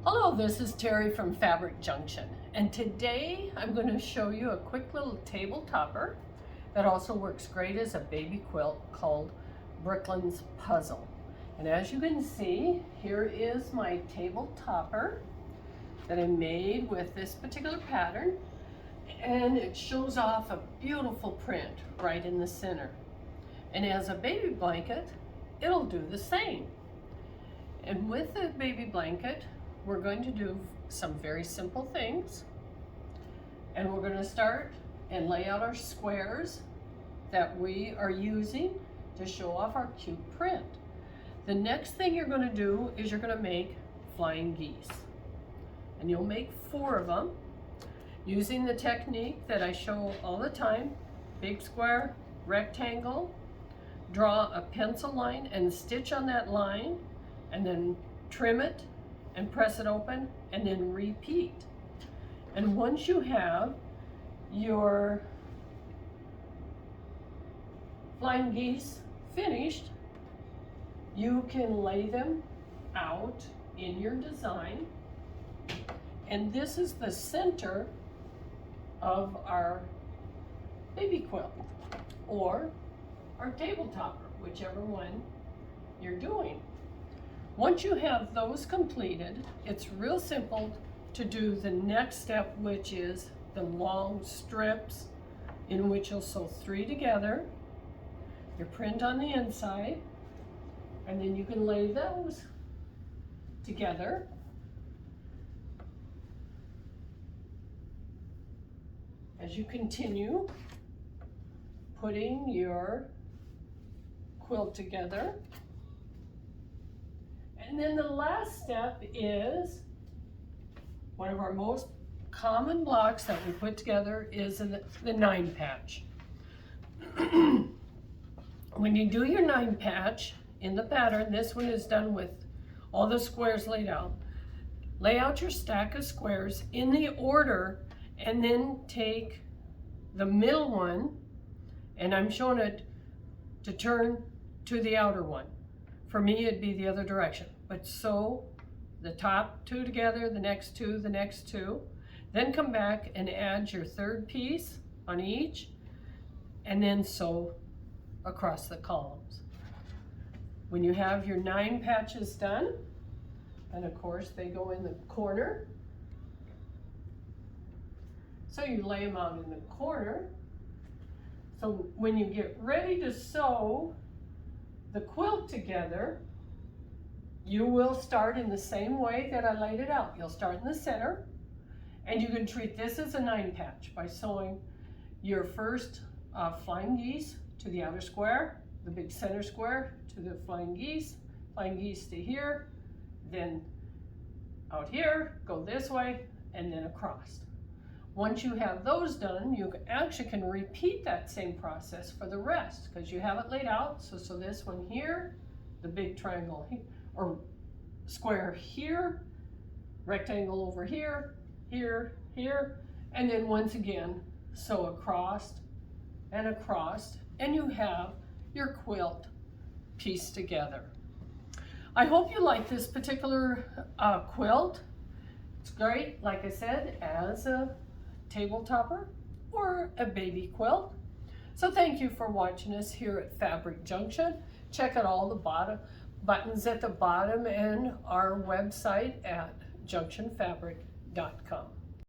Hello, this is Terry from Fabric Junction, and today I'm going to show you a quick little table topper that also works great as a baby quilt called Brooklyn's Puzzle. And as you can see, here is my table topper that I made with this particular pattern, and it shows off a beautiful print right in the center. And as a baby blanket, it'll do the same. And with the baby blanket, we're going to do some very simple things, and we're going to start and lay out our squares that we are using to show off our cute print. The next thing you're going to do is you're going to make flying geese, and you'll make 4 of them using the technique that I show all the time: big square, rectangle, draw a pencil line and stitch on that line, and then trim it and press it open, and then repeat. And once you have your flying geese finished, you can lay them out in your design. And this is the center of our baby quilt or our table topper, whichever one you're doing. Once you have those completed, it's real simple to do the next step, which is the long strips, in which you'll sew 3 together, your print on the inside, and then you can lay those together. As you continue putting your quilt together. And then the last step is one of our most common blocks that we put together is the 9 patch. When you do your 9 patch in the pattern, this one is done with all the squares laid out. Lay out your stack of squares in the order, and then take the middle one, and I'm showing it to turn to the outer one. For me, it'd be the other direction. But sew the top 2 together, the next 2, the next 2. Then come back and add your 3rd piece on each, and then sew across the columns. When you have your 9 patches done, and of course they go in the corner, so you lay them out in the corner. So when you get ready to sew the quilt together, you will start in the same way that I laid it out. You'll start in the center, and you can treat this as a 9 patch by sewing your first flying geese to the outer square, the big center square to the flying geese to here, then out here, go this way, and then across. Once you have those done, you actually can repeat that same process for the rest, because you have it laid out. So this one here, the big triangle here, or square here, rectangle over here, here, here, and then once again sew across, and you have your quilt pieced together. I hope you like this particular quilt. It's great, like I said, as a table topper or a baby quilt. So thank you for watching us here at Fabric Junction. Check out all the buttons at the bottom and our website at junctionfabric.com.